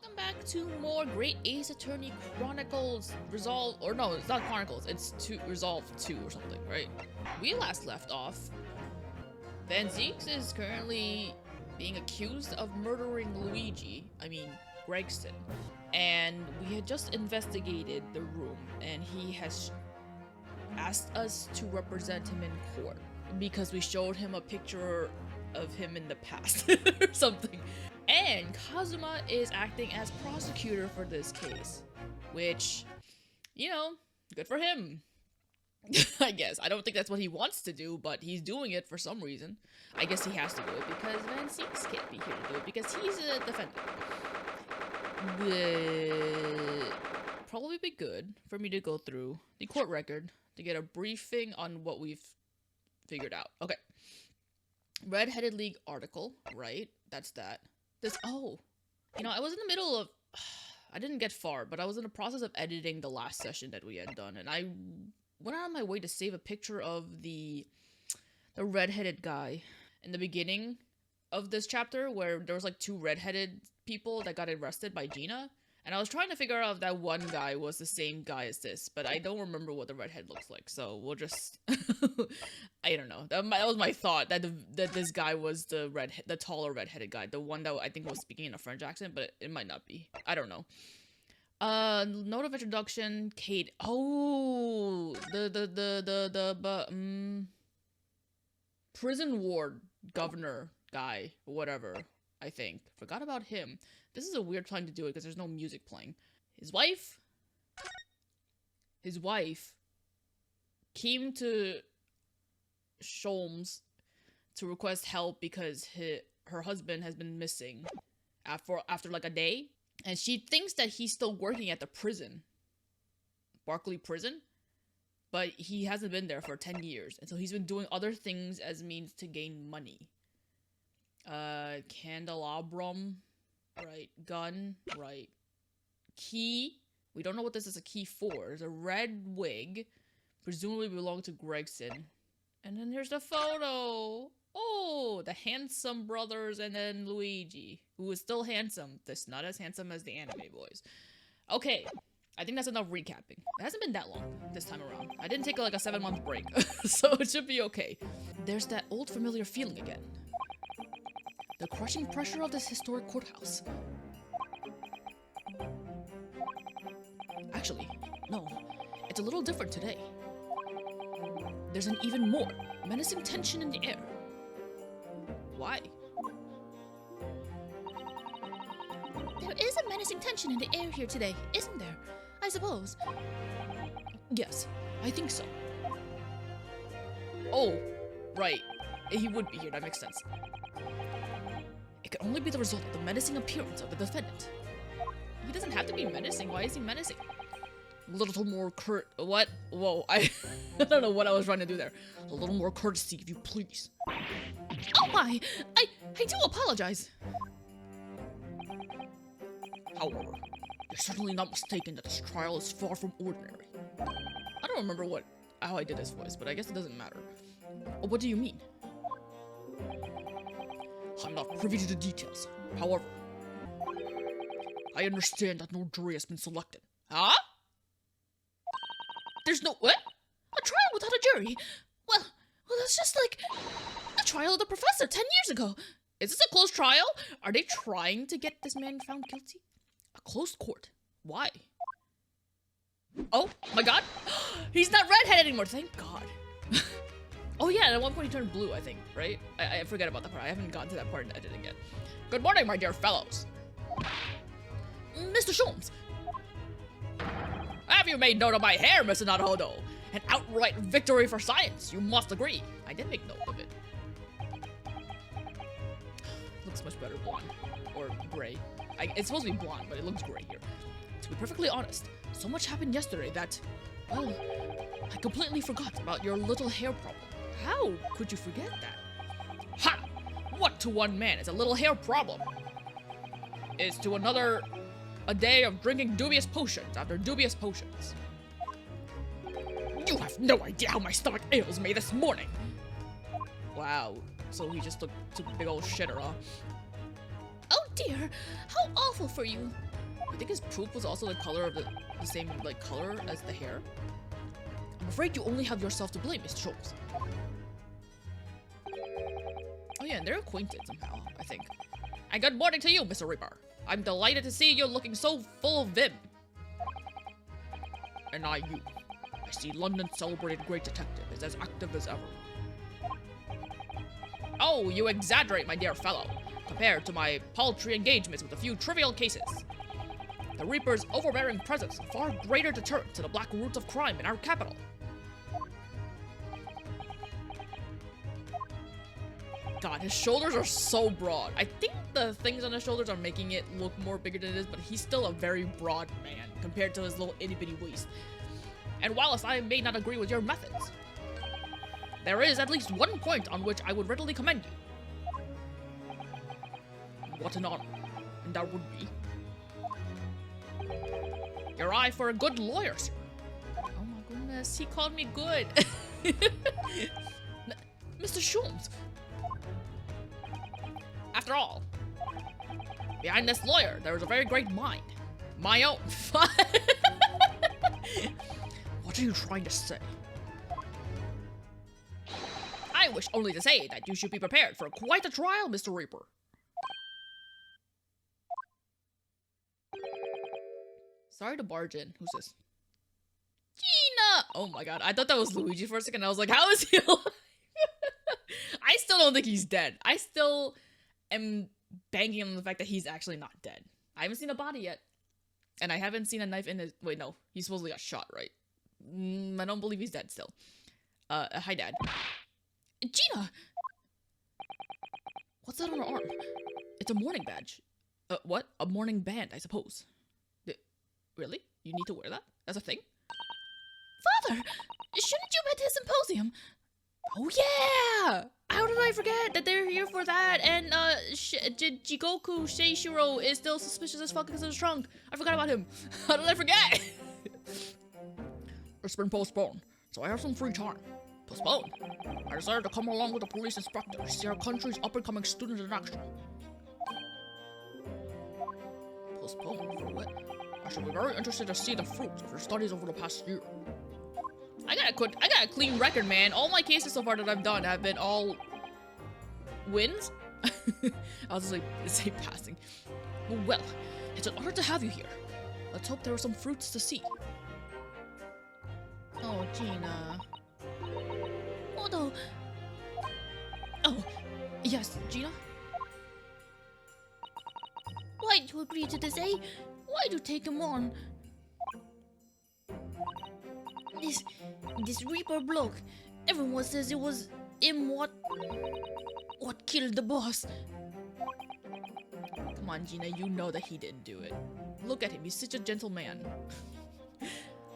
welcome back to more Great Ace Attorney Chronicles Resolve, or no, it's not Chronicles, it's Resolve 2 or something, right? We last left off. Van Zieks is currently being accused of murdering Gregson. And we had just investigated the room, and he has asked us to represent him in court because we showed him a picture of him in the past or something. And Kazuma is acting as prosecutor for this case, which, you know, good for him. I guess. I don't think that's what he wants to do, but he's doing it for some reason. I guess he has to do it because Van Zieks can't be here to do it because he's a defendant. Probably be good for me to go through the court record to get a briefing on what we've figured out. Okay. Red-Headed League article, right? That's that. Oh, you know, I was in the middle of, I didn't get far, but I was in the process of editing the last session that we had done, and I went out of my way to save a picture of the red-headed guy in the beginning of this chapter, where there was like two red-headed people that got arrested by Gina, and I was trying to figure out if that one guy was the same guy as this, but I don't remember what the redhead looks like, so we'll just, I don't know. That was my thought, that this guy was the taller red-headed guy, the one that I think was speaking in a French accent, but it might not be. I don't know. Note of introduction, Kate. Oh, prison ward governor guy, whatever, I think. Forgot about him. This is a weird time to do it because there's no music playing. His wife came to Sholmes to request help because her husband has been missing after like a day. And she thinks that he's still working at the prison. Barclay prison. But he hasn't been there for 10 years. And so he's been doing other things as means to gain money. Candelabrum. Right. Gun. Right. Key. We don't know what this is a key for. There's a red wig. Presumably belonged to Gregson. And then here's the photo. Oh, the handsome brothers and then Luigi, who is still handsome. Just not as handsome as the anime boys. Okay. I think that's enough recapping. It hasn't been that long this time around. I didn't take like a 7-month break, so it should be okay. There's that old familiar feeling again. The crushing pressure of this historic courthouse. Actually, no. It's a little different today. There's an even more menacing tension in the air. Why? There is a menacing tension in the air here today, isn't there? I suppose. Yes, I think so. Oh, right. He would be here, that makes sense. It could only be the result of the menacing appearance of the defendant. He doesn't have to be menacing. Why is he menacing? A little more what? Whoa, I don't know what I was trying to do there. A little more courtesy, if you please. Oh my! I do apologize! However, you're certainly not mistaken that this trial is far from ordinary. I don't remember how I did this voice, but I guess it doesn't matter. What do you mean? I'm not privy to the details. However, I understand that no jury has been selected. Huh? There's no what? A trial without a jury? Well, that's just like the trial of the professor 10 years ago. Is this a closed trial? Are they trying to get this man found guilty? A closed court. Why? Oh my god. He's not redheaded anymore, thank god. Oh yeah, at one point he turned blue, I think, right? I forget about that part. I haven't gotten to that part in the editing yet. Good morning, my dear fellows. Mr. Sholmes. Have you made note of my hair, Mr. Naruhodo? An outright victory for science, you must agree. I did make note of it. Looks much better blonde. Or gray. It's supposed to be blonde, but it looks gray here. To be perfectly honest, so much happened yesterday that, well, I completely forgot about your little hair problem. How could you forget that? Ha! What to one man is a little hair problem? Is to another a day of drinking dubious potions after dubious potions. You have no idea how my stomach ails me this morning! Wow, so he just took a big old shitter, huh? Oh dear, how awful for you. I think his poop was also the color of the same like color as the hair. I'm afraid you only have yourself to blame, Mr. Sholmes. Oh yeah, and they're acquainted somehow, I think. And good morning to you, Mr. Reaper. I'm delighted to see you looking so full of vim. And I see London's celebrated great detective is as active as ever. Oh, you exaggerate, my dear fellow, compared to my paltry engagements with a few trivial cases. The Reaper's overbearing presence is a far greater deterrent to the black roots of crime in our capital. God, his shoulders are so broad. I think the things on his shoulders are making it look more bigger than it is, but he's still a very broad man compared to his little itty-bitty waist. And whilst I may not agree with your methods, there is at least one point on which I would readily commend you. What an honor, and that would be your eye for a good lawyer, sir. Oh my goodness, he called me good. Mr. Sholmes. After all, behind this lawyer, there is a very great mind. My own. What are you trying to say? I wish only to say that you should be prepared for quite a trial, Mr. Reaper. Sorry to barge in. Who's this? Gina! Oh my god, I thought that was Luigi for a second. I was like, how is he alive? I still don't think he's dead. I still am banking on the fact that he's actually not dead. I haven't seen a body yet. And I haven't seen a knife in his... Wait, no. He supposedly got shot, right? I don't believe he's dead still. Hi, Dad. Gina! What's that on her arm? It's a mourning badge. What? A mourning band, I suppose. Really? You need to wear that? That's a thing? Father, shouldn't you be at his symposium? Oh yeah! How did I forget that they're here for that? And Jigoku Seishiro is still suspicious as fuck because of his trunk. I forgot about him. How did I forget? It's been postponed, so I have some free time. Postponed? I decided to come along with the police inspector to see our country's up-and-coming students in action. Postponed? For what? I should be very interested to see the fruits of your studies over the past year. I got a clean record, man. All my cases so far that I've done have been all wins. I was just like, say passing. Well, it's an honor to have you here. Let's hope there are some fruits to see. Oh, Gina. Although... Oh, yes, Gina? Why'd you agree to this, eh? Why'd you take him on? This Reaper bloke. Everyone says it was him what killed the boss. Come on, Gina, you know that he didn't do it. Look at him, he's such a gentle man.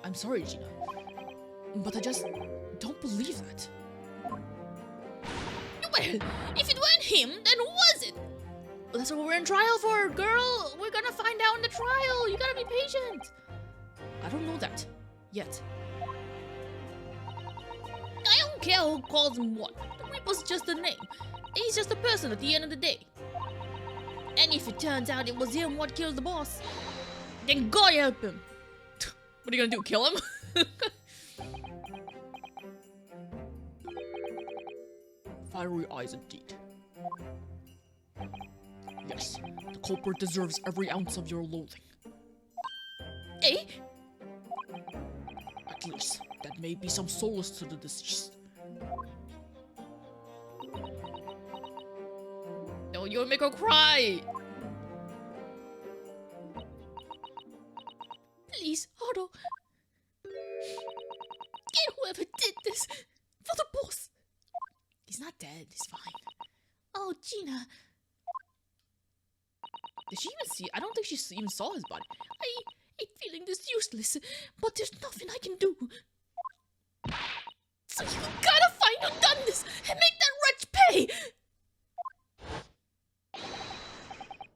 I'm sorry, Gina, but I just don't believe that. Well, if it weren't him, then who was it? That's what we're in trial for, girl! We're gonna find out in the trial! You gotta be patient! I don't know that. Yet. I don't care who calls him what. The Reaper's just a name. He's just a person at the end of the day. And if it turns out it was him what killed the boss, then God help him. What are you gonna do, kill him? Fiery eyes indeed. Yes, the culprit deserves every ounce of your loathing. Eh? At least, that may be some solace to the deceased. No, you'll make her cry! Please, Otto. Get whoever did this for the boss. He's not dead, he's fine. Oh, Gina. Did she even see? I don't think she even saw his body. I hate feeling this useless, but there's nothing I can do. So you gotta find who done this and make that wretch pay!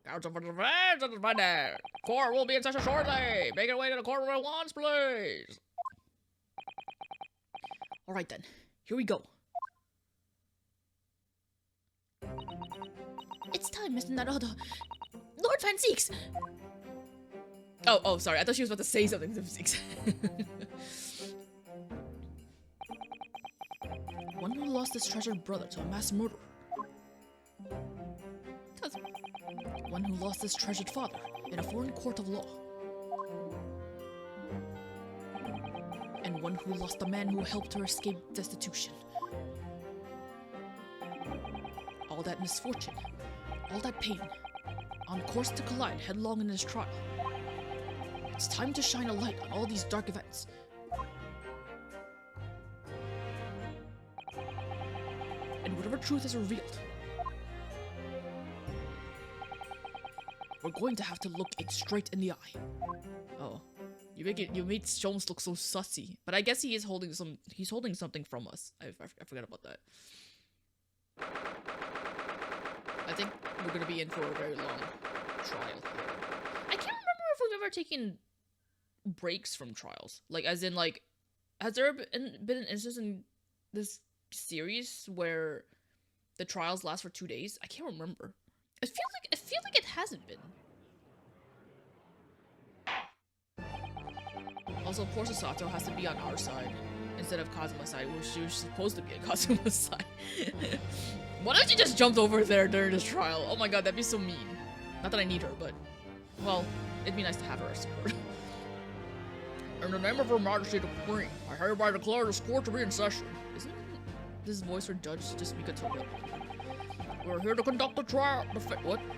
Counsel for the defense and defendant. Court will be in session shortly. Make your way to the courtroom at once, please. Alright then, here we go. It's time, Mr. Naruhodo. Lord Van Zeeks! Oh, sorry. I thought she was about to say something to Zeeks. One who lost his treasured brother to a mass murder. Cousin. One who lost his treasured father in a foreign court of law. And one who lost the man who helped her escape destitution. All that misfortune, all that pain, on course to collide headlong in his trial. It's time to shine a light on all these dark events. And whatever truth is revealed, we're going to have to look it straight in the eye. Oh, you made Sholmes look so sussy, but I guess he's holding something from us. I forgot about that. I think we're gonna be in for a very long trial here. I can't remember if we've ever taken breaks from trials. Like, as in, like, has there been an instance in this series where the trials last for 2 days? I can't remember. I feel like it hasn't been. Also, poor Susato has to be on our side instead of Kazuma's side, which she was supposed to be on Kazuma's side. Why don't you just jump over there during this trial? Oh my god, that'd be so mean. Not that I need her, but, well, it'd be nice to have her as support. In the name of Her Majesty the Queen, I hereby declare this court to be in session. Isn't this voice for judge just Mikotoba? We are here to conduct the trial.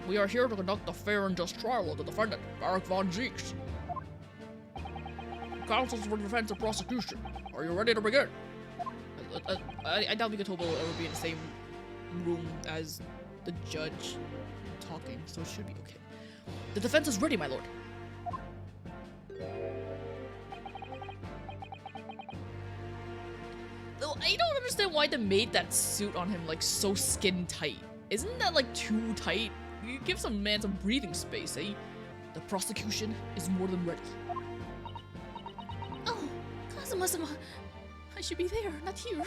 We are here to conduct the fair and just trial of the defendant, Barak Van Zeeks. Counsels for defense and prosecution. Are you ready to begin? I doubt Mikotoba will ever be in the same room as the judge talking, so it should be okay. The defense is ready, my lord. Though I don't understand why they made that suit on him like so skin tight. Isn't that like too tight? You give some man some breathing space, eh? The prosecution is more than ready. Oh, Kazuma-sama. I should be there, not here.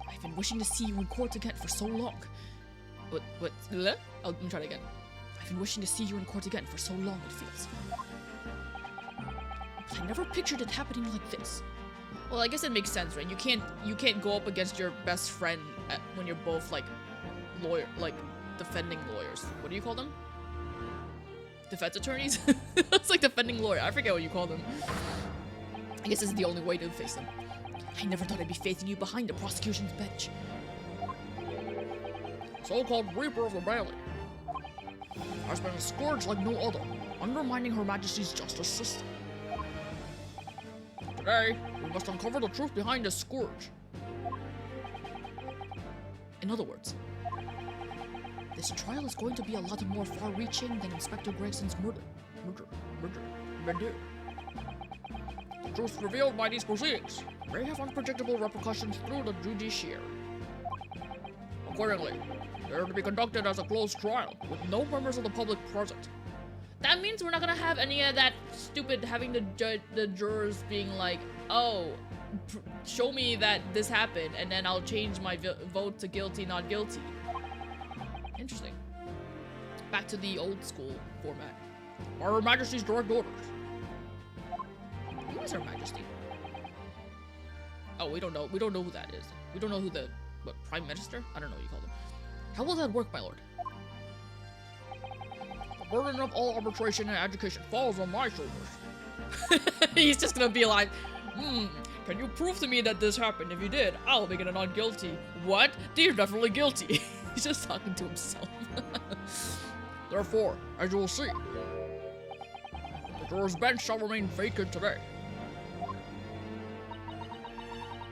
I've been wishing to see you in court again for so long. What? Oh, let me try it again. I've been wishing to see you in court again for so long, it feels. But I never pictured it happening like this. Well, I guess it makes sense, right? You can't go up against your best friend when you're both like defending lawyers. What do you call them? Defense attorneys? It's like defending lawyer. I forget what you call them. I guess this is the only way to face them. I never thought I'd be facing you behind the prosecution's bench. So-called Reaper of the Bailey has been a scourge like no other, undermining Her Majesty's justice system. Today, we must uncover the truth behind this scourge. In other words, this trial is going to be a lot more far-reaching than Inspector Gregson's murder. The truth revealed by these proceedings may have unpredictable repercussions through the judiciary. Accordingly, they are to be conducted as a closed trial, with no members of the public present. That means we're not gonna have any of that stupid having the jurors being like, oh, show me that this happened, and then I'll change my vote to guilty, not guilty. Interesting. Back to the old school format. Are Her Majesty's direct orders? Who is Her Majesty? Oh, we don't know. We don't know who that is. We don't know who the Prime Minister? I don't know what you call them. How will that work, my lord? The burden of all arbitration and education falls on my shoulders. He's just gonna be like, can you prove to me that this happened? If you did, I'll make it a not guilty. What? You're definitely guilty. He's just talking to himself. Therefore, as you will see, the juror's bench shall remain vacant today.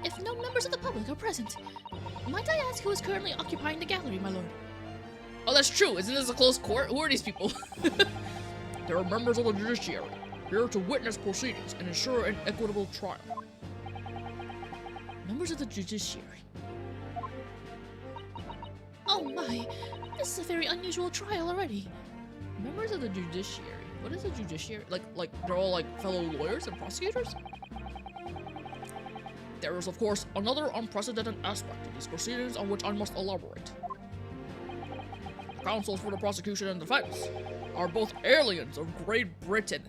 If no members of the public are present, might I ask who is currently occupying the gallery, my lord? Oh, that's true. Isn't this a closed court? Who are these people? They are members of the judiciary, here to witness proceedings and ensure an equitable trial. Members of the judiciary. Oh my, this is a very unusual trial already. Members of the judiciary. What is the judiciary? Like they're all like fellow lawyers and prosecutors? There is, of course, another unprecedented aspect of these proceedings on which I must elaborate. The counsels for the prosecution and defense are both aliens of Great Britain.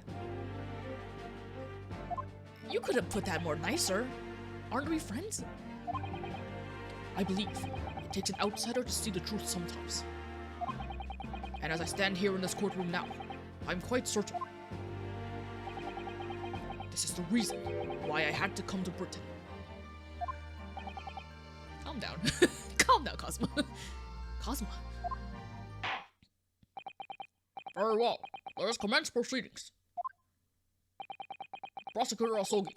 You could have put that more nicer. Aren't we friends? I believe it takes an outsider to see the truth sometimes. And as I stand here in this courtroom now, I'm quite certain this is the reason why I had to come to Britain. Calm down. Calm down, Cosmo. Cosmo. Very well. Let us commence proceedings. Prosecutor Asogi,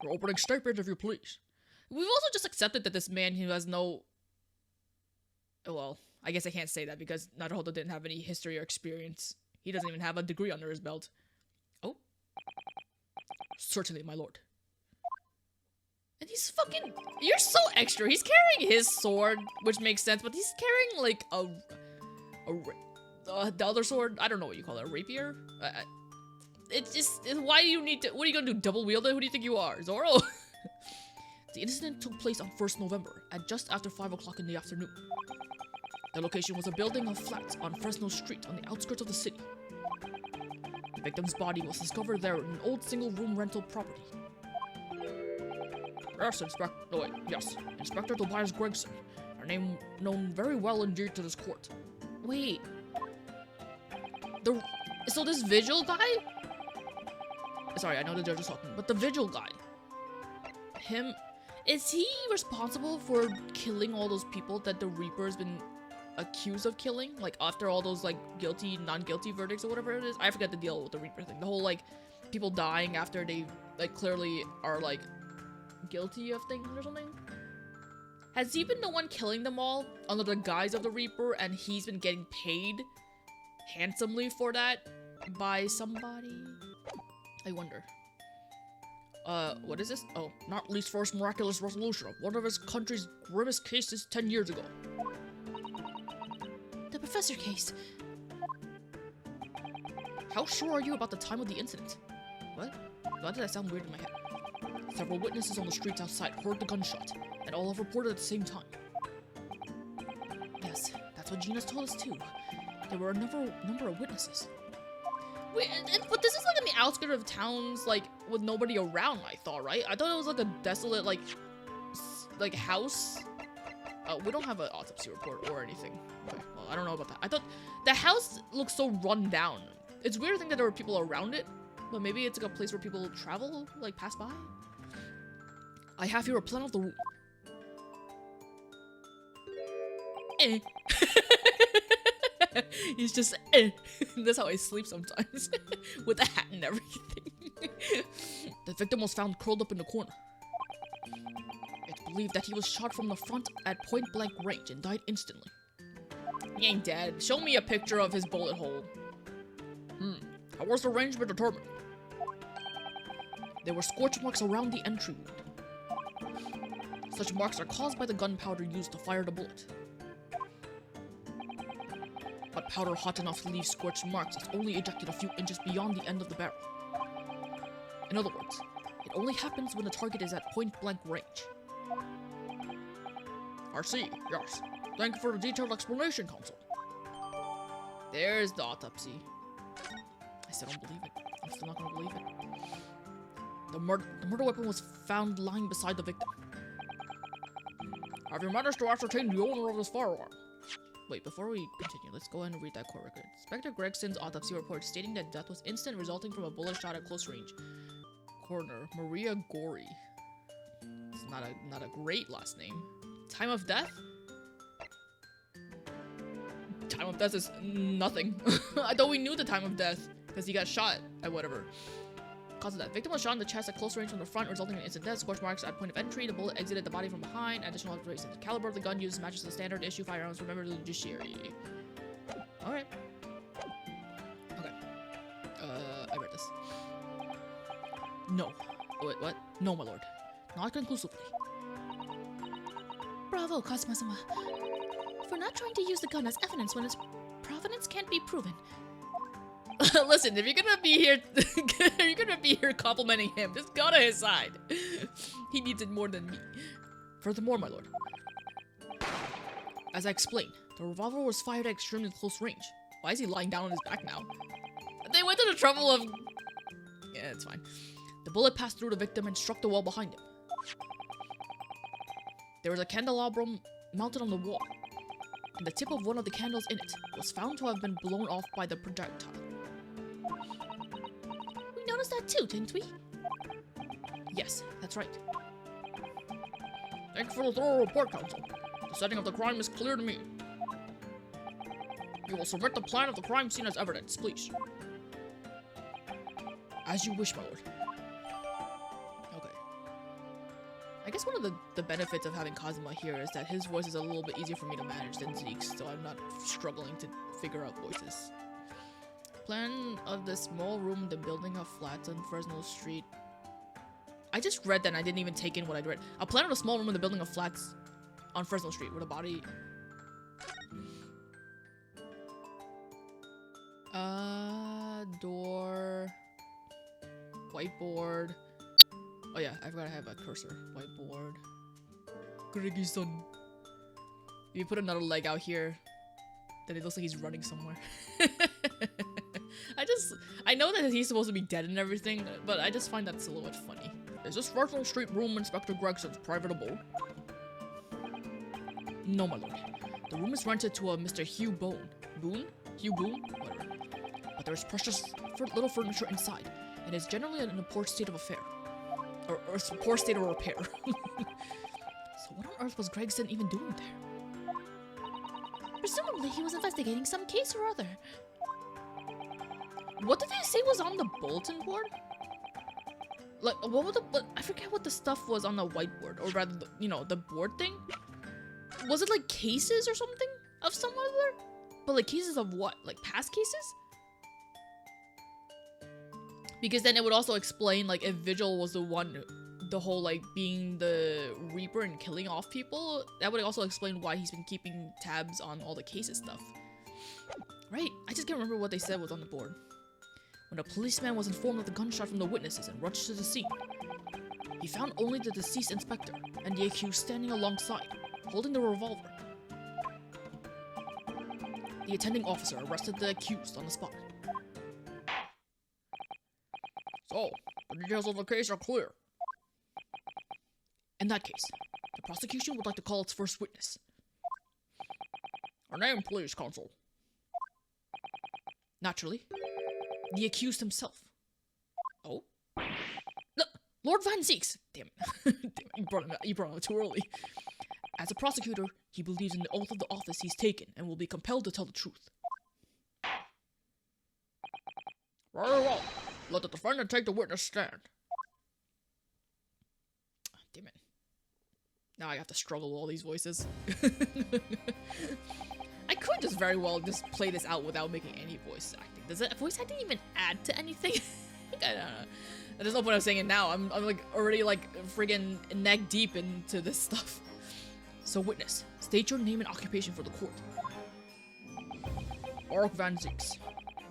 your opening statement if you please. We've also just accepted that this man who has no... Well, I guess I can't say that because Naruhodo didn't have any history or experience. He doesn't even have a degree under his belt. Oh. Certainly, my lord. And he's fucking... You're so extra. He's carrying his sword, which makes sense, but he's carrying, like, the other sword? I don't know what you call it. A rapier? It's just... Why do you need to... What are you gonna do? Double wield it? Who do you think you are? Zoro? The incident took place on 1st November at just after 5 o'clock in the afternoon. The location was a building of flats on Fresno Street on the outskirts of the city. The victim's body was discovered there in an old single-room rental property. Yes, Inspector Tobias Gregson, a name known very well indeed to this court. Wait. So this vigil guy? Sorry, I know the judge is talking, but the vigil guy. Him? Is he responsible for killing all those people that the Reaper's been accused of killing? Like, after all those, like, guilty, non-guilty verdicts or whatever it is? I forget the deal with the Reaper thing. The whole, like, people dying after they, like, clearly are, like, guilty of things or something? Has he been the one killing them all under the guise of the Reaper, and he's been getting paid handsomely for that by somebody? I wonder. What is this? Oh, not least first miraculous resolution of one of his country's grimmest cases 10 years ago. The professor case. How sure are you about the time of the incident? What? Why did that sound weird in my head? Several witnesses on the streets outside heard the gunshot, and all have reported at the same time. Yes, that's what Gina's told us too. There were a number of witnesses. Wait, but this is like in the outskirts of towns, like, with nobody around, I thought, right? I thought it was like a desolate, like house. We don't have an autopsy report or anything. Okay, well, I don't know about that. I thought the house looks so run down. It's weird to think that there were people around it, but maybe it's like a place where people travel, like, pass by. I have here a plan of the room. Eh. He's just That's how I sleep sometimes. With a hat and everything. The victim was found curled up in the corner. It's believed that he was shot from the front at point-blank range and died instantly. He ain't dead. Show me a picture of his bullet hole. How was the range been determined? There were scorch marks around the entry wound. Such marks are caused by the gunpowder used to fire the bullet. But powder hot enough to leave scorched marks is only ejected a few inches beyond the end of the barrel. In other words, it only happens when the target is at point-blank range. RC, yes. Thank you for the detailed explanation, Counsel. There's the autopsy. I still don't believe it. I'm still not gonna believe it. The murder weapon was found lying beside the victim. Have you managed to ascertain the owner of this firearm? Wait, before we continue, let's go ahead and read that court record. Inspector Gregson's autopsy report stating that death was instant, resulting from a bullet shot at close range. Coroner Maria Gori. It's not a great last name. Time of death? Time of death is nothing. I thought we knew the time of death because he got shot at whatever. Cause of that. Victim was shot in the chest at close range from the front, resulting in instant death. Scorch marks at point of entry. The bullet exited the body from behind. Additional observations. The caliber of the gun used matches the standard issue firearms. Remember the judiciary. Alright. Okay. I read this. No. Oh, wait, what? No, my lord. Not conclusively. Bravo, Cosmo-sama. For not trying to use the gun as evidence when its provenance can't be proven. Listen, if you're gonna be here complimenting him, just go to his side. He needs it more than me. Furthermore, my lord, as I explained, The revolver was fired at extremely close range. Why is he lying down on his back now? They went to the trouble of... Yeah, it's fine. The bullet passed through the victim and struck the wall behind him. There was a candelabrum mounted on the wall, and the tip of one of the candles in it was found to have been blown off by the projectile. We noticed that too, didn't we? Yes, that's right. Thanks for the thorough report, Counsel. The setting of the crime is clear to me. You will submit the plan of the crime scene as evidence, please. As you wish, my lord. Okay. I guess one of the benefits of having Kazuma here is that his voice is a little bit easier for me to manage than Zeke's, so I'm not struggling to figure out voices. Plan of the small room in the building of flats on Fresno Street. I just read that and I didn't even take in what I'd read. A plan of a small room in the building of flats on Fresno Street with a body... door... Whiteboard... Oh yeah, I forgot I have a cursor. Whiteboard... Greggy-san. If you put another leg out here, then it looks like he's running somewhere. I know that he's supposed to be dead and everything, but I just find that silhouette funny. Is this Fresno Street room Inspector Gregson's private abode? No, my lord. The room is rented to a Mr. Hugh Boone. Boone? Hugh Boone? Whatever. But there is precious little furniture inside, and is generally in a poor state of affair. Or a poor state of repair. So what on earth was Gregson even doing there? Presumably he was investigating some case or other. What did they say was on the bulletin board? Like, what was I forget what the stuff was on the whiteboard, or rather, you know, the board thing? Was it like cases or something of some other? But like cases of what? Like past cases? Because then it would also explain, like, if Vigil was the one, the whole, like, being the Reaper and killing off people, that would also explain why he's been keeping tabs on all the cases stuff. Right, I just can't remember what they said was on the board. When a policeman was informed of the gunshot from the witnesses and rushed to the scene, he found only the deceased inspector and the accused standing alongside, holding the revolver. The attending officer arrested the accused on the spot. So, the details of the case are clear. In that case, the prosecution would like to call its first witness. Her name, please, Counsel. Naturally, the accused himself. Oh? No, Lord Van Zeeks! Damn it. Damn it, you brought him out too early. As a prosecutor, he believes in the oath of the office he's taken and will be compelled to tell the truth. Very well. Let the defendant take the witness stand. Damn it. Now I have to struggle with all these voices. I could just very well just play this out without making any voice acting. Does that voice acting even add to anything? I don't know. There's no point of saying it now. I'm like already like friggin' neck deep into this stuff. So witness, state your name and occupation for the court. Baruch Van Zeeks.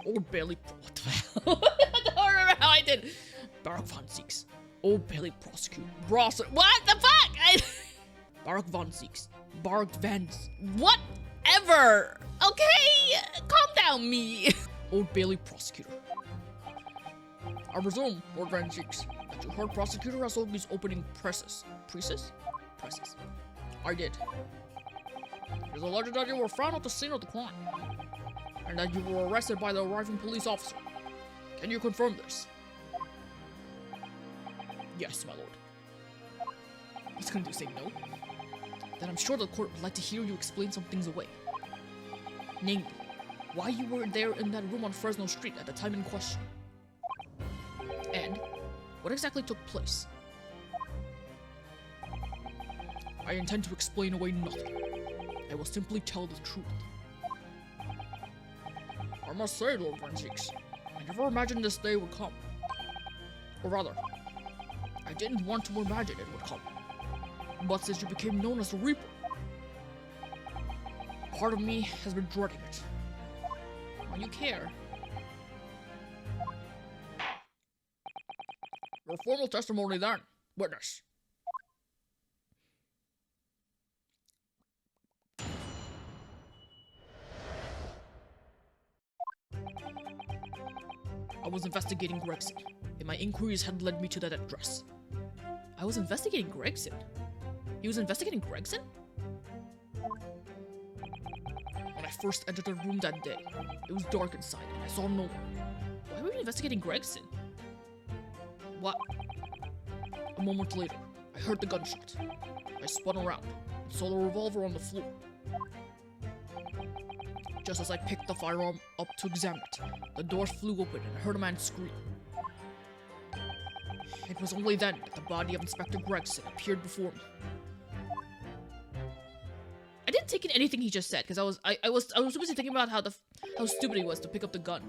Old Bailey... What the hell? I don't remember how I did. Baruch Van Zeeks. Old Bailey prosecutor. What the fuck? Baruch Van Zeeks. Baruch Van... Whatever! Okay! Calm down, me! Old Bailey prosecutor. I presume, Lord Van Zeeks, that you heard prosecutor has sold these opening presses. Presses? Presses. I did. It is alleged that you were found at the scene of the crime, and that you were arrested by the arriving police officer. Can you confirm this? Yes, my lord. What's gonna do, say no? Then I'm sure the court would like to hear you explain some things away. Namely, why you were there in that room on Fresno Street at the time in question. And what exactly took place. I intend to explain away nothing. I will simply tell the truth. I must say, Lord Van Zeeks, I never imagined this day would come. Or rather, I didn't want to imagine it would come. But since you became known as the Reaper, part of me has been dreading it. Well, you care. Your formal testimony then, witness. I was investigating Gregson, and my inquiries had led me to that address. I was investigating Gregson? He was investigating Gregson? When I first entered the room that day, it was dark inside, and I saw no one. Why were you investigating Gregson? What? A moment later, I heard the gunshot. I spun around and saw the revolver on the floor. Just as I picked the firearm up to examine it, the door flew open and I heard a man scream. It was only then that the body of Inspector Gregson appeared before me. I didn't take in anything he just said because I was too busy thinking about how stupid he was to pick up the gun.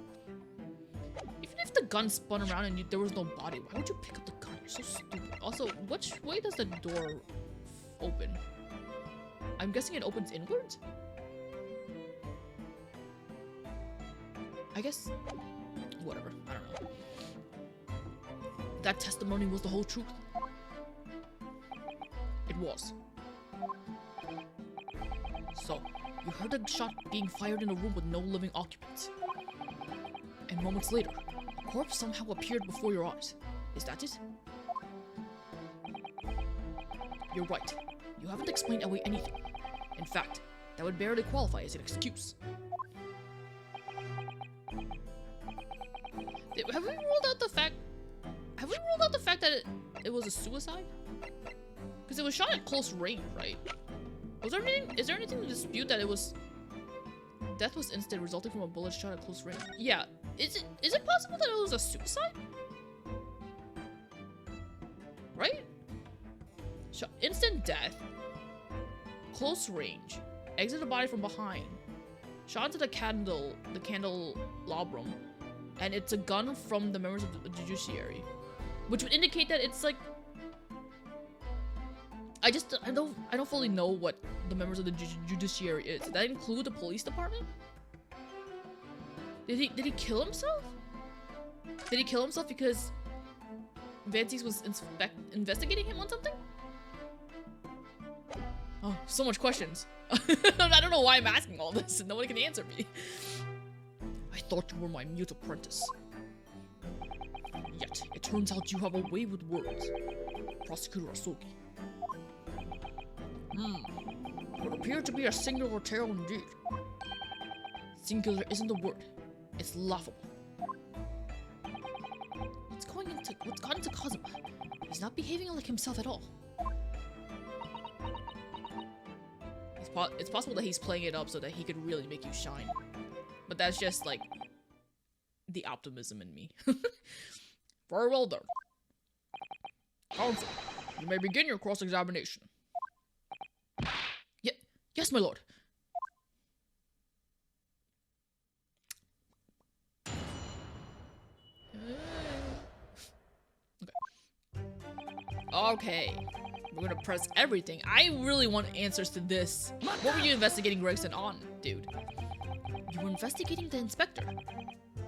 Even if the gun spun around and there was no body, why would you pick up the gun? You're so stupid. Also, which way does the door open? I'm guessing it opens inwards? I guess... whatever. I don't know. That testimony was the whole truth. It was. So, you heard a shot being fired in a room with no living occupants. And moments later, a corpse somehow appeared before your eyes. Is that it? You're right. You haven't explained away anything. In fact, that would barely qualify as an excuse. Have we ruled out the fact that it was a suicide? Because it was shot at close range, right? Is there anything to dispute that it was... death was instant, resulting from a bullet shot at close range? Yeah. Is it possible that it was a suicide? Right? Instant death, close range, exit the body from behind, shot into the candelabrum, and it's a gun from the members of the judiciary, which would indicate that it's like... I don't fully know what the members of the judiciary is. Did that include the police department? Did he kill himself? Did he kill himself because Vances was investigating him on something? Oh, so much questions. I don't know why I'm asking all this and nobody can answer me. I thought you were my mute apprentice. Yet, it turns out you have a way with words. Prosecutor Asogi. Would appear to be a singular tale indeed. Singular isn't the word. It's laughable. What's gotten into Kazuma? He's not behaving like himself at all. It's possible that he's playing it up so that he could really make you shine. But that's just, like, the optimism in me. Very well done. Counsel, you may begin your cross-examination. Yes, my lord. Okay. We're gonna press everything. I really want answers to this. What were you investigating Gregson on, dude? You were investigating the inspector.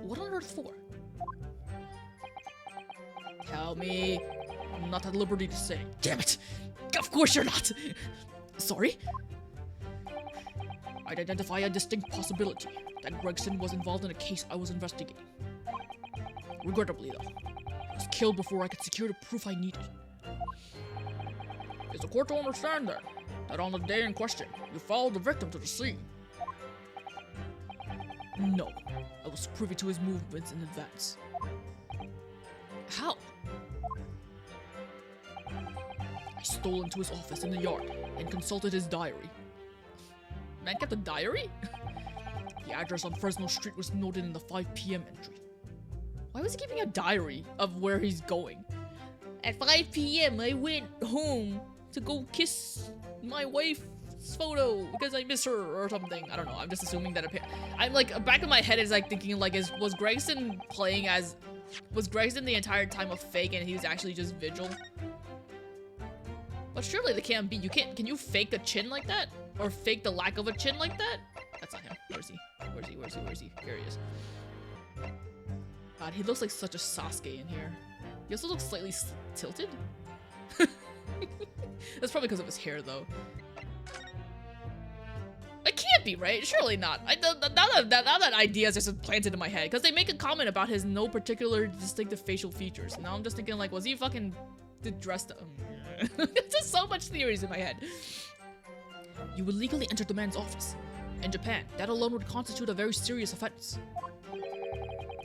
What on earth for? Tell me. I'm not at liberty to say. Damn it! Of course you're not! Sorry? I'd identify a distinct possibility that Gregson was involved in a case I was investigating. Regrettably, though, he was killed before I could secure the proof I needed. Is the court to understand, then, that on the day in question, you followed the victim to the scene? No, I was privy to his movements in advance. How? I stole into his office in the yard and consulted his diary. Man kept a diary? The address on Fresno Street was noted in the 5 p.m. entry. Why was he keeping a diary of where he's going? At 5 p.m. I went home to go kiss my wife's photo because I miss her or something. I don't know. I'm just assuming that I'm like, back of my head is like thinking like, was Gregson playing as... Was Gregson the entire time a fake and he was actually just Vigil? But surely they can't be. You can't... Can you fake a chin like that? Or fake the lack of a chin like that? That's not him. Where is he? Where is he? Where is he? Where is he? Here he is. God, he looks like such a Sasuke in here. He also looks slightly tilted. That's probably because of his hair, though. I can't can't be, right? Surely not. Now that idea is just planted in my head, because they make a comment about his no particular distinctive facial features. Now I'm just thinking, like, was he fucking dressed up? There's just so much theories in my head. You illegally entered the man's office. In Japan, that alone would constitute a very serious offense.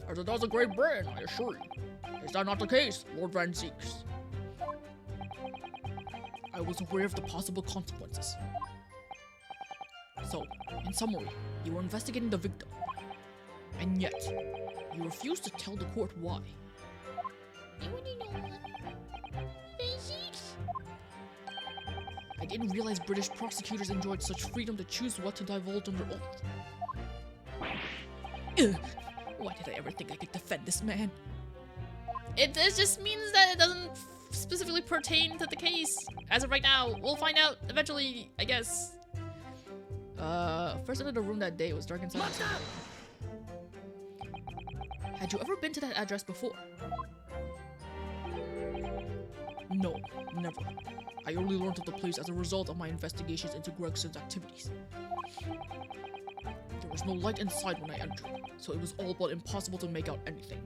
As it does a great brain, I assure you. Is that not the case, Lord Van Zeeks? I was aware of the possible consequences. So, in summary, you were investigating the victim. And yet, you refused to tell the court why. I wanna know. I didn't realize British prosecutors enjoyed such freedom to choose what to divulge under oath. Ugh. Why did I ever think I could defend this man? It just means that it doesn't specifically pertain to the case. As of right now, we'll find out eventually, I guess. First entered the room that day, it was dark inside. Had you ever been to that address before? No, never. I only learned of the place as a result of my investigations into Gregson's activities. There was no light inside when I entered, so it was all but impossible to make out anything.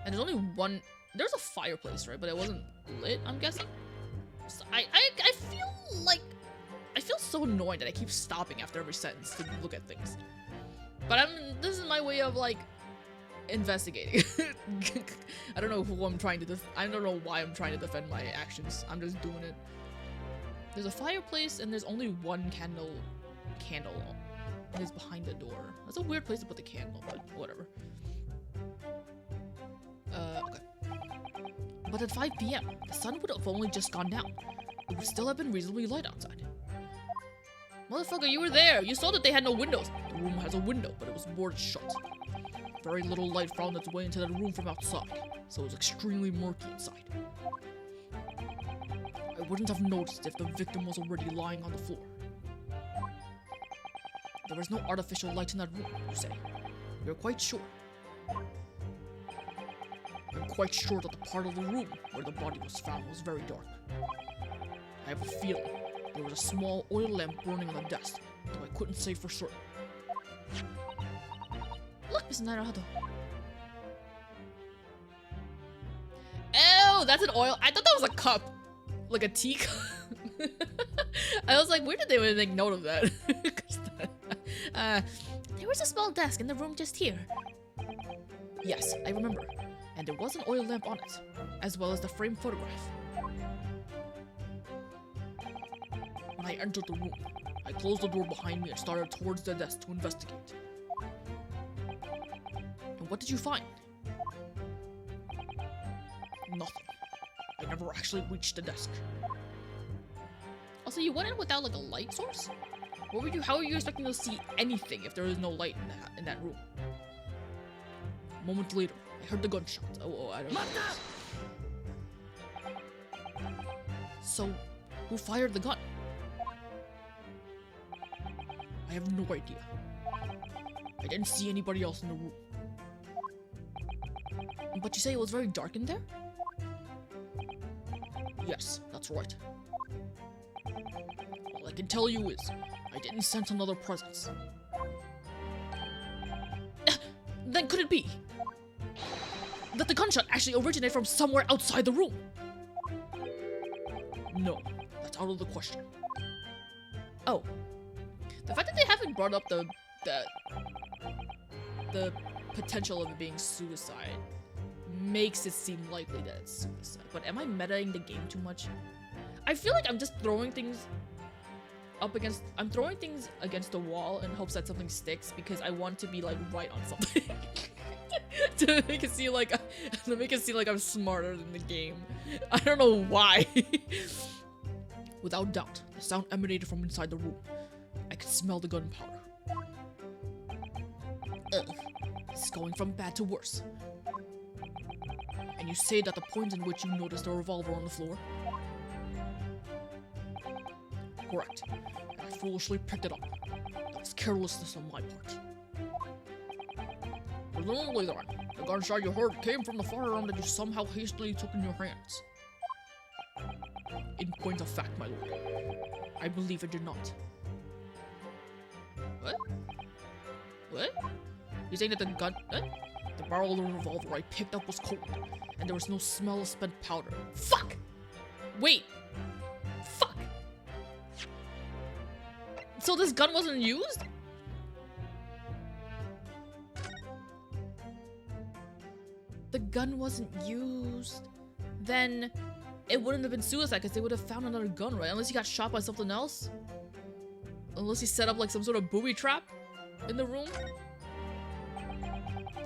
And there's only one... There's a fireplace, right? But it wasn't lit, I'm guessing? So I feel like... I feel so annoyed that I keep stopping after every sentence to look at things. But this is my way of, like, investigating. I don't know who I'm trying to I don't know why I'm trying to defend my actions. I'm just doing it. There's a fireplace and there's only one candle. And it's behind the door. That's a weird place to put the candle, but whatever. Okay. But at 5 p.m., the sun would have only just gone down. It would still have been reasonably light outside. Motherfucker, you were there! You saw that they had no windows! The room has a window, but it was boarded shut. Very little light found its way into the room from outside, so it was extremely murky inside. I wouldn't have noticed if the victim was already lying on the floor. There was no artificial light in that room, you say. You're quite sure. I'm quite sure that the part of the room where the body was found was very dark. I have a feeling there was a small oil lamp burning on the desk, though I couldn't say for certain. Look, Mr. Naruhodo. Oh, that's an oil. I thought that was a cup. Like a tea cup. I was like, where did they make note of that? There was a small desk in the room just here. Yes, I remember. And there was an oil lamp on it, as well as the framed photograph. When I entered the room, I closed the door behind me and started towards the desk to investigate. And what did you find? Nothing. I never actually reached the desk. Also, you went in without like a light source? How were you expecting to see anything if there was no light in that room? A moment later, I heard the gunshot. Oh, I don't know. So, who fired the gun? I have no idea. I didn't see anybody else in the room. But you say it was very dark in there? Yes, that's right. All I can tell you is, I didn't sense another presence. Then could it be that the gunshot actually originated from somewhere outside the room? No, that's out of the question. Oh. The fact that they haven't brought up the potential of it being suicide makes it seem likely that it's suicide. But am I metaing the game too much? I feel like I'm just throwing things I'm throwing things against the wall in hopes that something sticks because I want to be like right on something. to make it seem like I'm smarter than the game. I don't know why. Without doubt, the sound emanated from inside the room. I could smell the gunpowder. Ugh, it's going from bad to worse. And you say that the point in which you noticed the revolver on the floor? Correct. And I foolishly picked it up. That was carelessness on my part. Presumably then, the gunshot you heard came from the firearm that you somehow hastily took in your hands. In point of fact, my lord, I believe it did not. What? What? You're saying that the gun... The barrel of the revolver I picked up was cold, and there was no smell of spent powder. Fuck! Wait! Fuck! So this gun wasn't used? The gun wasn't used. Then it wouldn't have been suicide because they would have found another gun, right? Unless he got shot by something else. Unless he set up like some sort of booby trap in the room.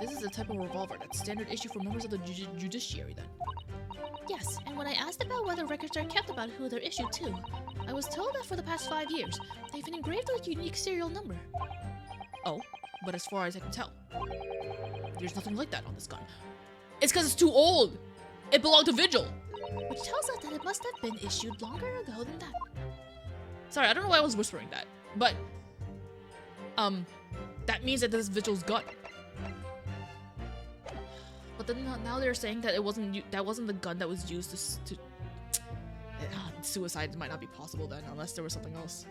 This is the type of revolver that's standard issue for members of the judiciary then. Yes, and when I asked about whether records are kept about who they're issued to, I was told that for the past 5 years, they've been engraved with a unique serial number. Oh, but as far as I can tell, there's nothing like that on this gun. It's because it's too old! It belonged to Vigil! Which tells us that it must have been issued longer ago than that. Sorry, I don't know why I was whispering that, but, that means that this is Vigil's gun. But then now they're saying that it wasn't the gun that was used to suicide might not be possible then, unless there was something else.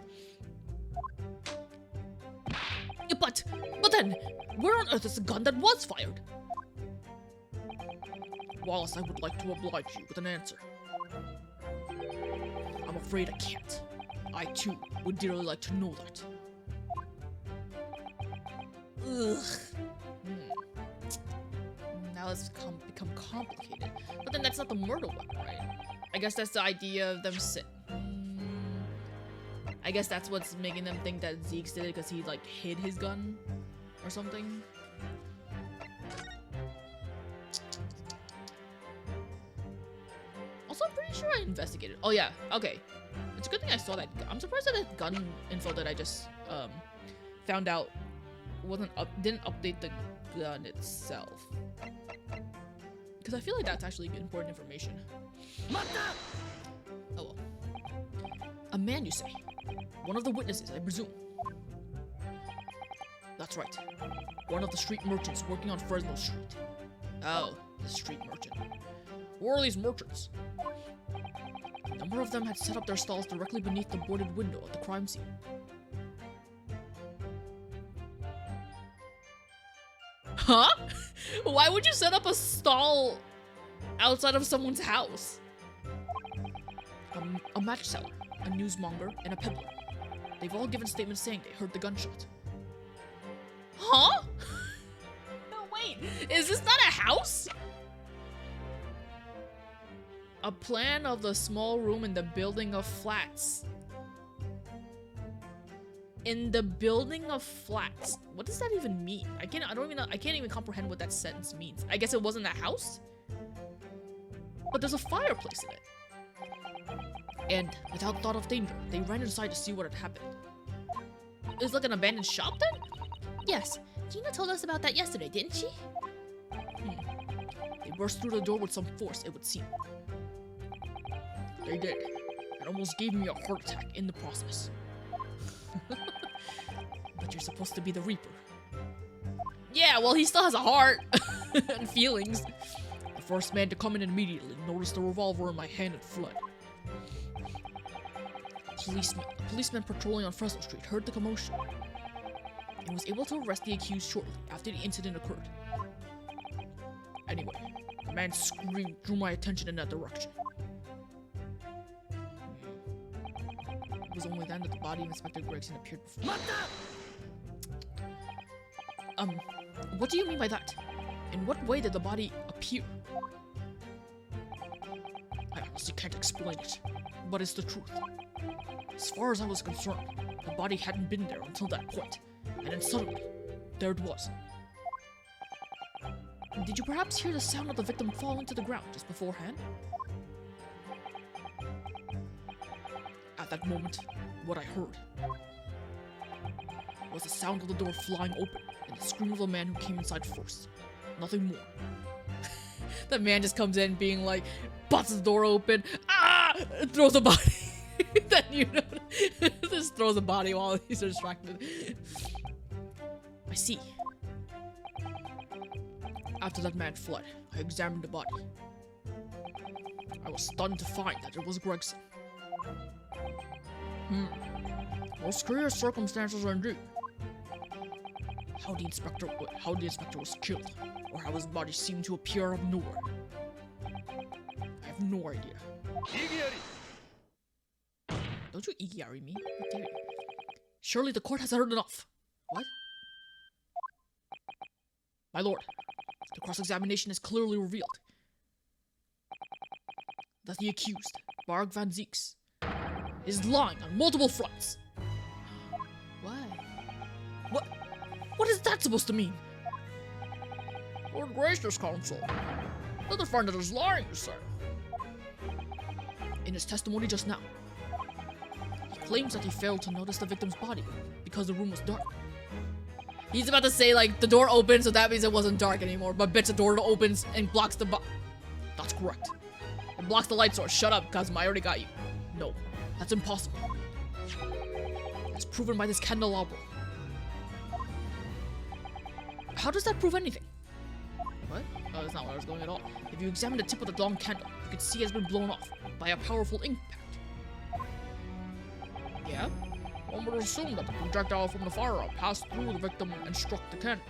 Yeah, but then, where on earth is the gun that was fired? Wallace, I would like to oblige you with an answer. I'm afraid I can't. I too would dearly like to know that. Ugh. Now it's become complicated. But then that's not the murder weapon, right? I guess that's the idea of them I guess that's what's making them think that Zeke's did it because he like hid his gun or something. Also, I'm pretty sure I investigated. Oh yeah, okay. It's a good thing I saw that. I'm surprised that the gun info that I just found out didn't update the gun itself. Because I feel like that's actually important information. Oh well. A man, you say? One of the witnesses, I presume. That's right. One of the street merchants working on Fresno Street. Oh, the street merchant. Who are these merchants? A number of them had set up their stalls directly beneath the boarded window at the crime scene. Huh? Why would you set up a stall outside of someone's house? A match seller, a newsmonger, and a peddler. They've all given statements saying they heard the gunshot. Huh? No, wait. Is this not a house? A plan of the small room in the building of flats. In the building of flats. What does that even mean? I can't even comprehend what that sentence means. I guess it wasn't a house? But there's a fireplace in it. And without thought of danger, they ran inside to see what had happened. It was like an abandoned shop then? Yes, Gina told us about that yesterday, didn't she? They burst through the door with some force, it would seem. They did. It almost gave me a heart attack in the process. But you're supposed to be the Reaper. Yeah, well, he still has a heart and feelings. The first man to come in immediately noticed the revolver in my hand and fled. A policeman patrolling on Fresno Street heard the commotion and was able to arrest the accused shortly after the incident occurred. Anyway, a man's scream drew my attention in that direction. It was only then that the body of Inspector Gregson appeared before me. What do you mean by that? In what way did the body appear? I honestly can't explain it, but it's the truth. As far as I was concerned, the body hadn't been there until that point, and then suddenly, there it was. Did you perhaps hear the sound of the victim falling to the ground just beforehand? At that moment, what I heard was the sound of the door flying open and the scream of the man who came inside first. Nothing more. That man just comes in being like, busts the door open, and throws a body. Then just throws a body while he's distracted. I see. After that man fled, I examined the body. I was stunned to find that it was Gregson. Most curious circumstances indeed. how the inspector was killed, or how his body seemed to appear out of nowhere. I have no idea. Don't you Igiari me? How dare you? Surely the court has heard enough. What? My lord, the cross-examination has clearly revealed that the accused, Barg van Zieks, is lying on multiple fronts. Why? What is that supposed to mean? Lord Gracious Counsel, the defendant is lying, sir. In his testimony just now, he claims that he failed to notice the victim's body because the room was dark. He's about to say, like, the door opens, so that means it wasn't dark anymore. But bitch, the door opens and blocks the That's correct. It blocks the light source. Shut up, Kazuma, I already got you. No, that's impossible. It's proven by this candelabrum. How does that prove anything? What? Oh, that's not where I was going at all. If you examine the tip of the long candle, you can see it has been blown off by a powerful impact. Yeah? One would assume that the projectile from the firearm passed through the victim and struck the candle.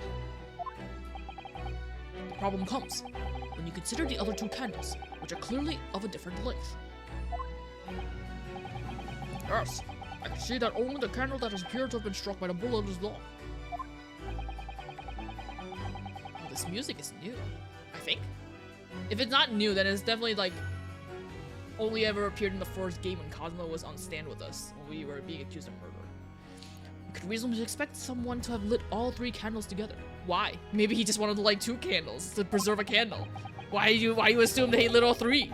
The problem comes when you consider the other two candles, which are clearly of a different length. Yes, I can see that only the candle that has appeared to have been struck by the bullet is long. Oh, this music is new, I think. If it's not new, then it's definitely, like, only ever appeared in the first game when Cosmo was on stand with us, when we were being accused of murder. You could reasonably expect someone to have lit all three candles together. Why? Maybe he just wanted to light 2 candles to preserve a candle. Why you assume that he lit all 3?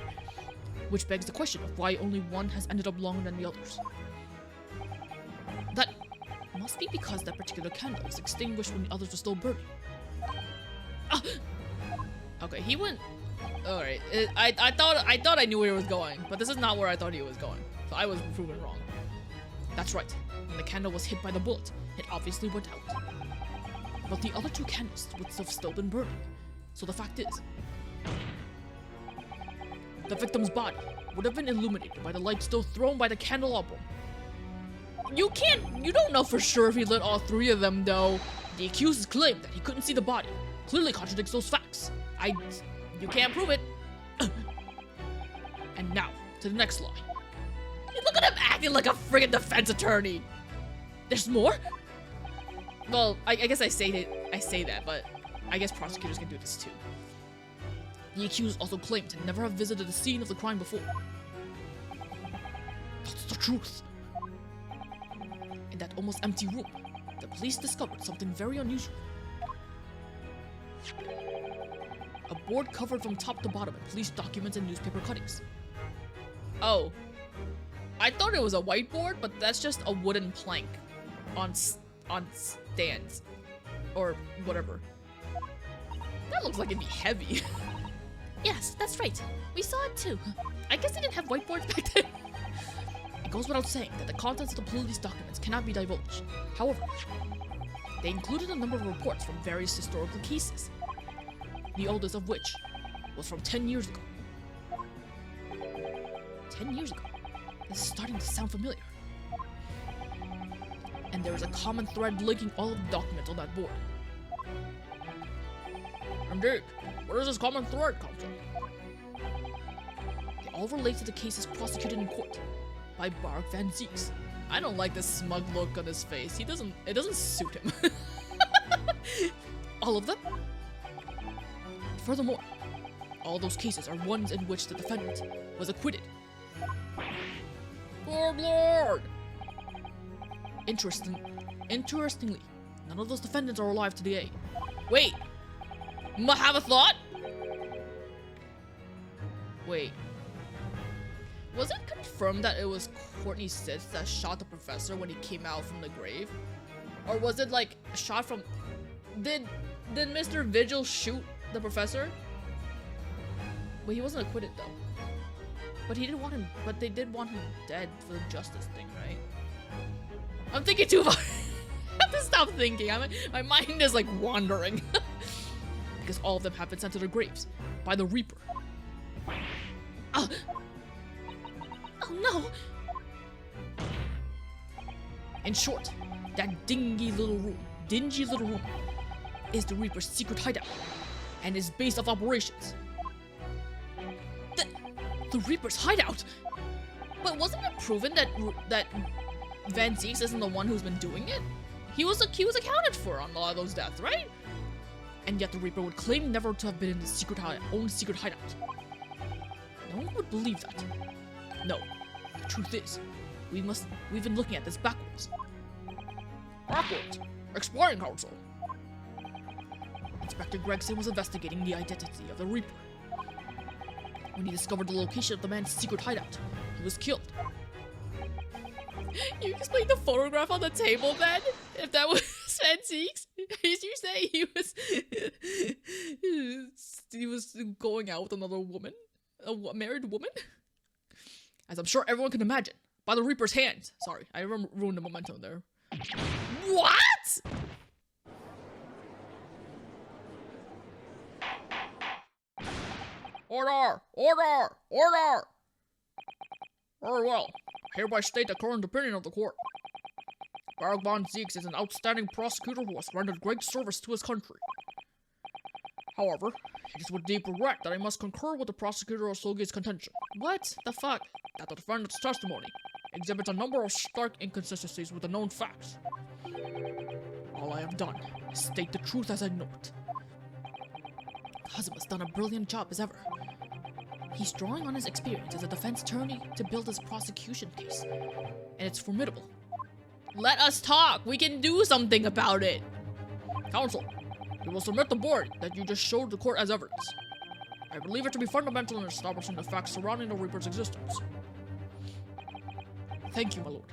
Which begs the question of why only one has ended up longer than the others. That must be because that particular candle was extinguished when the others were still burning. Ah! Okay, he went. All right, I thought I knew where he was going, but this is not where I thought he was going. So I was proven wrong. That's right. When the candle was hit by the bullet, it obviously went out. But the other 2 candles would have still been burning. So the fact is, the victim's body would have been illuminated by the light still thrown by the candelabrum. You don't know for sure if he lit all 3 of them, though. The accused's claim that he couldn't see the body clearly contradicts those facts. You can't prove it. And now, to the next lie. Look at him acting like a friggin' defense attorney. There's more? Well, I guess I say that, but I guess prosecutors can do this too. The accused also claimed to never have visited the scene of the crime before. That's the truth. In that almost empty room, the police discovered something very unusual. A board covered from top to bottom in police documents and newspaper cuttings. Oh. I thought it was a whiteboard, but that's just a wooden plank on stands. Or whatever. That looks like it'd be heavy. Yes, that's right. We saw it too. I guess they didn't have whiteboards back then. It goes without saying that the contents of the police documents cannot be divulged. However, they included a number of reports from various historical cases, the oldest of which was from 10 years ago. 10 years ago? This is starting to sound familiar. And there is a common thread linking all of the documents on that board. Indeed. Where does this common thread come from? They all relate to the cases prosecuted in court by Barg van Zieks. I don't like this smug look on his face. It doesn't suit him. All of them? Furthermore, all those cases are ones in which the defendant was acquitted. Good lord! Interestingly, none of those defendants are alive today. Wait! Have a thought? Wait. Was it confirmed that it was Courtney Sitz that shot the professor when he came out from the grave? Or was it like a shot from... Did Mr. Vigil shoot the professor? Well, he wasn't acquitted though. But they did want him dead for the justice thing, right? I'm thinking too far. I have to stop thinking. My mind is like wandering. Because all of them have been sent to their graves by the Reaper. Oh no! In short, that dingy little room dingy little room is the Reaper's secret hideout and his base of operations. The Reaper's hideout? But wasn't it proven that Van Zieks isn't the one who's been doing it? He was accounted for on a lot of those deaths, right? And yet the Reaper would claim never to have been in his own secret hideout. No one would believe that. No, the truth is, we've been looking at this backwards. Backwards? Exploring Council. Inspector Gregson was investigating the identity of the Reaper. When he discovered the location of the man's secret hideout, he was killed. You explained the photograph on the table, Ben? If that was Van Zieks? As you say, he was going out with another woman? A married woman? As I'm sure everyone can imagine, by the Reaper's hands. Sorry, I ruined the momentum there. What? Order! Order! Order! Very well. I hereby state the current opinion of the court. Barak Van Zieks is an outstanding prosecutor who has rendered great service to his country. However, it is with deep regret that I must concur with the prosecutor Osogi's contention. What the fuck? That the defendant's testimony exhibits a number of stark inconsistencies with the known facts. All I have done is state the truth as I know it. Kazuma's done a brilliant job as ever. He's drawing on his experience as a defense attorney to build his prosecution case. And it's formidable. Let us talk! We can do something about it! Counsel, we will submit the board that you just showed the court as evidence. I believe it to be fundamental in establishing the facts surrounding the Reaper's existence. Thank you, my lord.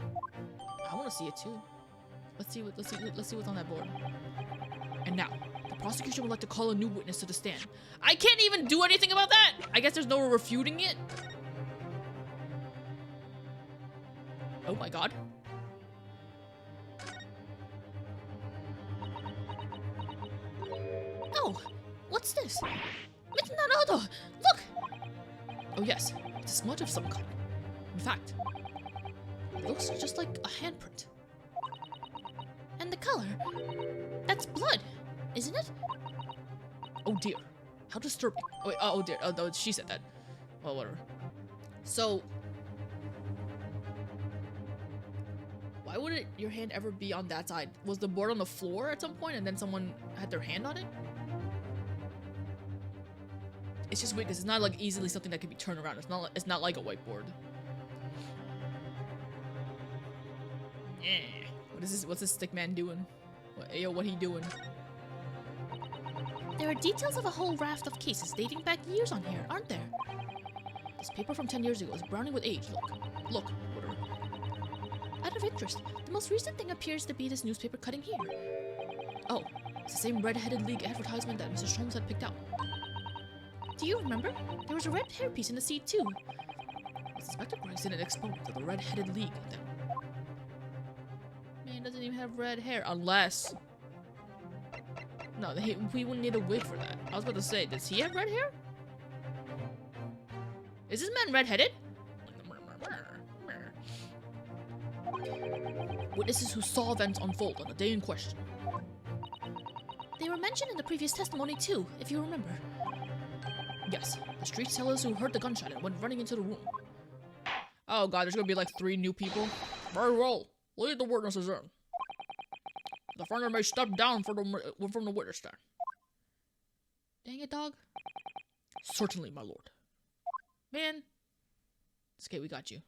I want to see it too. Let's see what's on that board. And now, the prosecution would like to call a new witness to the stand. I can't even do anything about that! I guess there's no refuting it? Oh my god. Oh, what's this? It's Naruhodo! Look! Oh yes, it's a smudge of some kind. In fact, it looks just like a handprint. And the color, that's blood, isn't it? Oh dear, how disturbing. Oh, wait, oh dear, oh, no, she said that. Well, whatever. So, why would your hand ever be on that side? Was the board on the floor at some point and then someone had their hand on it? It's just weird because it's not like easily something that can be turned around. It's not like a whiteboard. Yeah. What's this stick man doing? What he doing? There are details of a whole raft of cases dating back years on here, aren't there? This paper from 10 years ago is browning with age. Look. Whatever. Out of interest, the most recent thing appears to be this newspaper cutting here. Oh, it's the same Red-Headed League advertisement that Mrs. Sholmes had picked out. Do you remember? There was a red hairpiece in the seat too. Was Inspector Gregson an exponent of the Red-Headed League then? Man doesn't even have red hair, unless... No, we wouldn't need a wig for that. I was about to say, does he have red hair? Is this man red-headed? Witnesses who saw events unfold on the day in question. They were mentioned in the previous testimony too, if you remember. Yes, the street sellers who heard the gunshot and went running into the room. Oh god, there's gonna be like 3 new people. Very well. Lead the witnesses in. The defender may step down from the witness stand. Dang it, dog. Certainly, my lord. Man. It's okay, we got you.